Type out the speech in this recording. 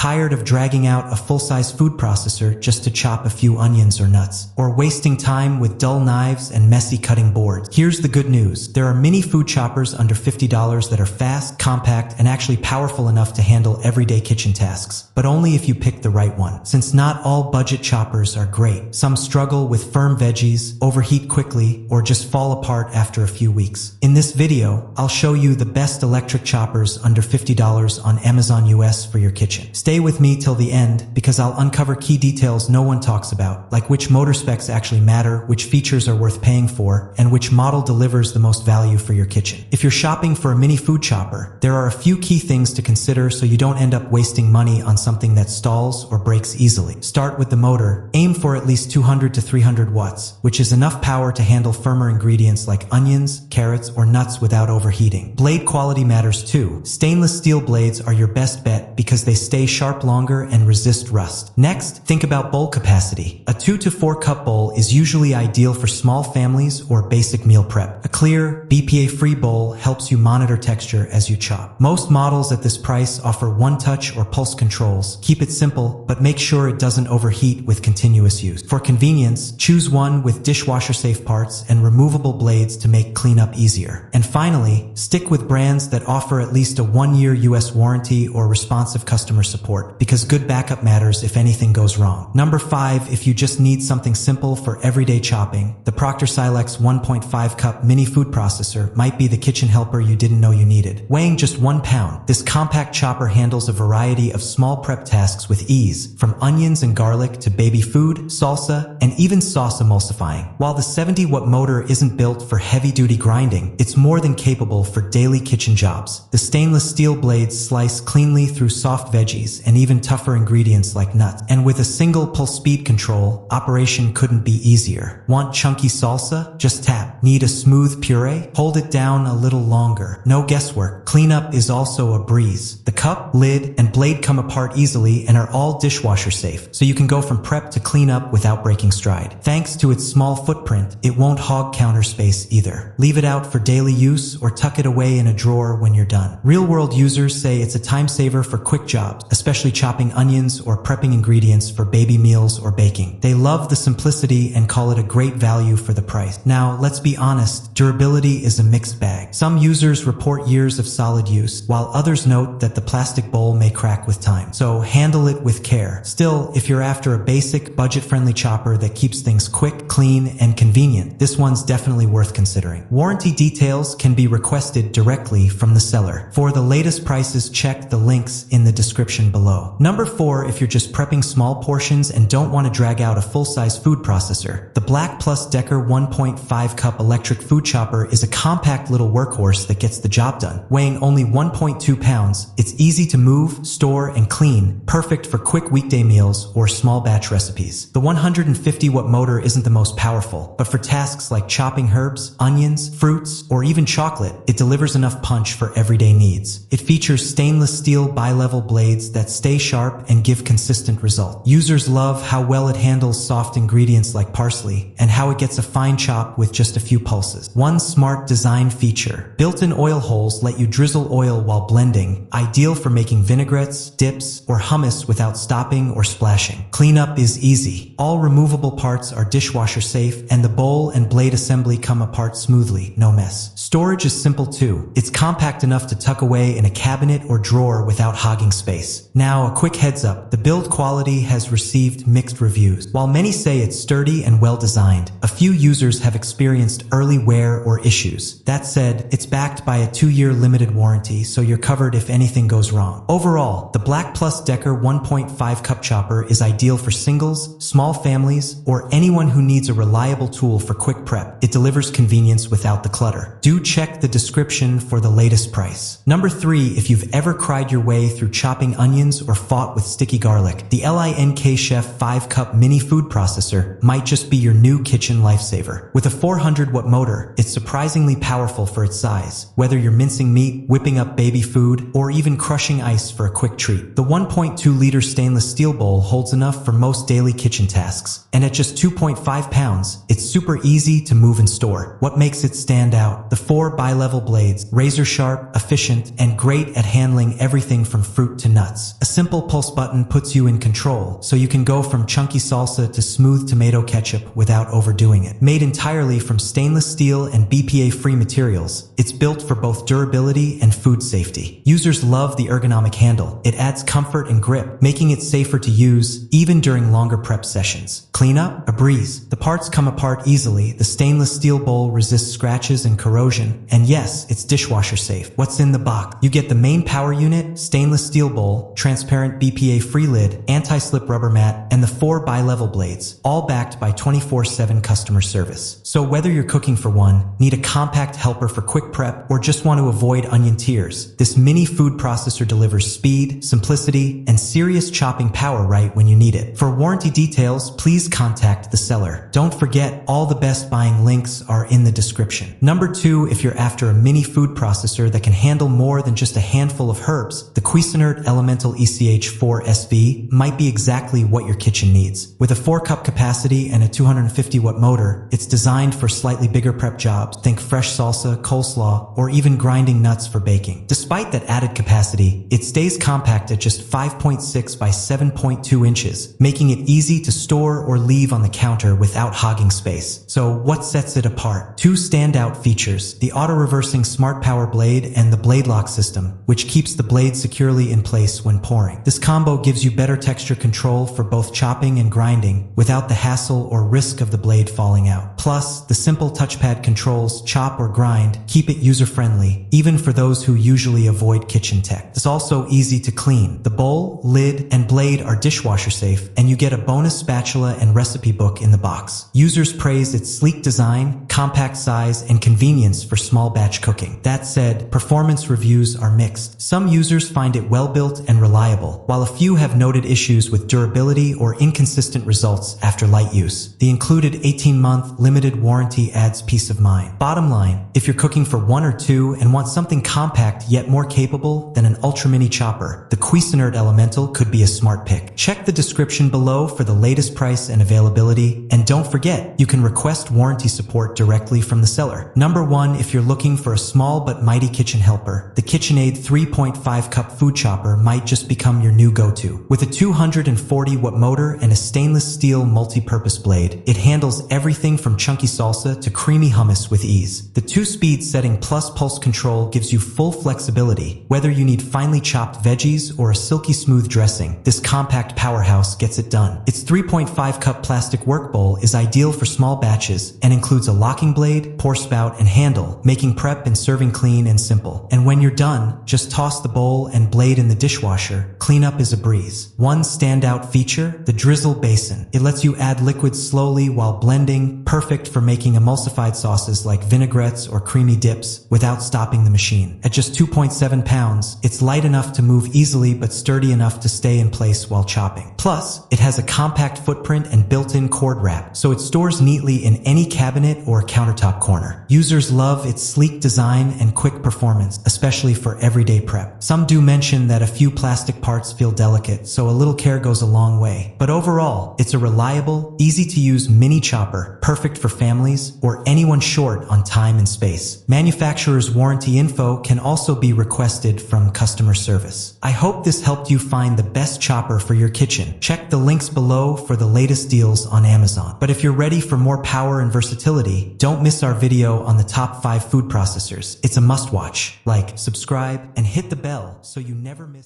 Tired of dragging out a full-size food processor just to chop a few onions or nuts? Or wasting time with dull knives and messy cutting boards? Here's the good news. There are many food choppers under $50 that are fast, compact, and actually powerful enough to handle everyday kitchen tasks. But only if you pick the right one. Since not all budget choppers are great. Some struggle with firm veggies, overheat quickly, or just fall apart after a few weeks. In this video, I'll show you the best electric choppers under $50 on Amazon US for your kitchen. Stay with me till the end because I'll uncover key details no one talks about, like which motor specs actually matter, which features are worth paying for, and which model delivers the most value for your kitchen. If you're shopping for a mini food chopper, there are a few key things to consider so you don't end up wasting money on something that stalls or breaks easily. Start with the motor. Aim for at least 200 to 300 watts, which is enough power to handle firmer ingredients like onions, carrots, or nuts without overheating. Blade quality matters too. Stainless steel blades are your best bet because they stay sharp longer and resist rust. Next, think about bowl capacity. A 2 to 4 cup bowl is usually ideal for small families or basic meal prep. A clear, BPA-free bowl helps you monitor texture as you chop. Most models at this price offer one-touch or pulse controls. Keep it simple, but make sure it doesn't overheat with continuous use. For convenience, choose one with dishwasher-safe parts and removable blades to make cleanup easier. And finally, stick with brands that offer at least a 1-year US warranty or responsive customer support, because good backup matters if anything goes wrong. Number 5, if you just need something simple for everyday chopping, the Proctor Silex 1.5 cup mini food processor might be the kitchen helper you didn't know you needed. Weighing just 1 pound, this compact chopper handles a variety of small prep tasks with ease, from onions and garlic to baby food, salsa, and even sauce emulsifying. While the 70-watt motor isn't built for heavy-duty grinding, it's more than capable for daily kitchen jobs. The stainless steel blades slice cleanly through soft veggies and even tougher ingredients like nuts. And with a single pulse speed control, operation couldn't be easier. Want chunky salsa? Just tap. Need a smooth puree? Hold it down a little longer. No guesswork. Cleanup is also a breeze. The cup, lid, and blade come apart easily and are all dishwasher safe, so you can go from prep to cleanup without breaking stride. Thanks to its small footprint, it won't hog counter space either. Leave it out for daily use or tuck it away in a drawer when you're done. Real-world users say it's a time saver for quick jobs, especially chopping onions or prepping ingredients for baby meals or baking. They love the simplicity and call it a great value for the price. Now, let's be honest, durability is a mixed bag. Some users report years of solid use, while others note that the plastic bowl may crack with time. So handle it with care. Still, if you're after a basic, budget-friendly chopper that keeps things quick, clean, and convenient, this one's definitely worth considering. Warranty details can be requested directly from the seller. For the latest prices, check the links in the description below. Number 4, if you're just prepping small portions and don't want to drag out a full-size food processor, the Black Plus Decker 1.5 cup electric food chopper is a compact little workhorse that gets the job done. Weighing only 1.2 pounds, it's easy to move, store, and clean, perfect for quick weekday meals or small batch recipes. The 150-watt motor isn't the most powerful, but for tasks like chopping herbs, onions, fruits, or even chocolate, it delivers enough punch for everyday needs. It features stainless steel bi-level blades that stay sharp and give consistent results. Users love how well it handles soft ingredients like parsley and how it gets a fine chop with just a few pulses. One smart design feature: built-in oil holes let you drizzle oil while blending, ideal for making vinaigrettes, dips, or hummus without stopping or splashing. Cleanup is easy. All removable parts are dishwasher safe, and the bowl and blade assembly come apart smoothly, no mess. Storage is simple too. It's compact enough to tuck away in a cabinet or drawer without hogging space. Now, a quick heads up, the build quality has received mixed reviews. While many say it's sturdy and well designed, a few users have experienced early wear or issues. That said, it's backed by a 2-year limited warranty, so you're covered if anything goes wrong. Overall, the Black Plus Decker 1.5 cup chopper is ideal for singles, small families, or anyone who needs a reliable tool for quick prep. It delivers convenience without the clutter. Do check the description for the latest price. Number 3, if you've ever cried your way through chopping onions or fought with sticky garlic, the LINK Chef 5-cup mini food processor might just be your new kitchen lifesaver. With a 400-watt motor, it's surprisingly powerful for its size, whether you're mincing meat, whipping up baby food, or even crushing ice for a quick treat. The 1.2-liter stainless steel bowl holds enough for most daily kitchen tasks, and at just 2.5 pounds, it's super easy to move and store. What makes it stand out? The 4 bi-level blades, razor sharp, efficient, and great at handling everything from fruit to nuts. A simple pulse button puts you in control, so you can go from chunky salsa to smooth tomato ketchup without overdoing it. Made entirely from stainless steel and BPA-free materials, it's built for both durability and food safety. Users love the ergonomic handle. It adds comfort and grip, making it safer to use even during longer prep sessions. Cleanup? A breeze. The parts come apart easily. The stainless steel bowl resists scratches and corrosion. And yes, it's dishwasher safe. What's in the box? You get the main power unit, stainless steel bowl, transparent BPA-free lid, anti-slip rubber mat, and the 4 bi-level blades, all backed by 24/7 customer service. So whether you're cooking for one, need a compact helper for quick prep, or just want to avoid onion tears, this mini food processor delivers speed, simplicity, and serious chopping power right when you need it. For warranty details, please contact the seller. Don't forget, all the best buying links are in the description. Number 2, if you're after a mini food processor that can handle more than just a handful of herbs, the Cuisinart Elemental ECH4 SV might be exactly what your kitchen needs. With a 4-cup capacity and a 250-watt motor, it's designed for slightly bigger prep jobs. Think fresh salsa, coleslaw, or even grinding nuts for baking. Despite that added capacity, it stays compact at just 5.6 by 7.2 inches, making it easy to store or leave on the counter without hogging space. So what sets it apart? 2 standout features: the auto-reversing smart power blade and the blade lock system, which keeps the blade securely in place when pouring. This combo gives you better texture control for both chopping and grinding without the hassle or risk of the blade falling out. Plus, the simple touchpad controls chop or grind, keep it user-friendly, even for those who usually avoid kitchen tech. It's also easy to clean. The bowl, lid, and blade are dishwasher safe, and you get a bonus spatula and recipe book in the box. Users praise its sleek design, compact size, and convenience for small batch cooking. That said, performance reviews are mixed. Some users find it well-built and reliable, while a few have noted issues with durability or inconsistent results after light use. The included 18-month limited warranty adds peace of mind. Bottom line, if you're cooking for 1 or 2 and want something compact yet more capable than an ultra mini chopper, the Cuisinart Elemental could be a smart pick. Check the description below for the latest price and availability, and don't forget, you can request warranty support directly from the seller. Number 1, if you're looking for a small but mighty kitchen helper, the KitchenAid 3.5-cup food chopper might just become your new go-to. With a 240-watt motor and a stainless steel multi-purpose blade, it handles everything from chunky salsa to creamy hummus with ease. The 2-speed setting plus pulse control gives you full flexibility. Whether you need finely chopped veggies or a silky smooth dressing, this compact powerhouse gets it done. Its 3.5-cup plastic work bowl is ideal for small batches and includes a locking blade, pour spout, and handle, making prep and serving clean and simple. And when you're done, just toss the bowl and blade in the dishwasher. Cleanup is a breeze. One standout feature, the drizzle basin. It lets you add liquids slowly while blending, perfect for making emulsified sauces like vinaigrettes or creamy dips without stopping the machine. At just 2.7 pounds, it's light enough to move easily but sturdy enough to stay in place while chopping. Plus, it has a compact footprint and built-in cord wrap, so it stores neatly in any cabinet or countertop corner. Users love its sleek design and quick performance, especially for everyday prep. Some do mention that a few plastic parts feel delicate, so a little care goes a long way. But overall, it's a reliable, easy-to-use mini chopper, perfect for families or anyone short on time and space. Manufacturer's warranty info can also be requested from customer service. I hope this helped you find the best chopper for your kitchen. Check the links below for the latest deals on Amazon. But if you're ready for more power and versatility, don't miss our video on the top 5 food processors. It's a must-watch. Like, subscribe, and hit the bell so you never miss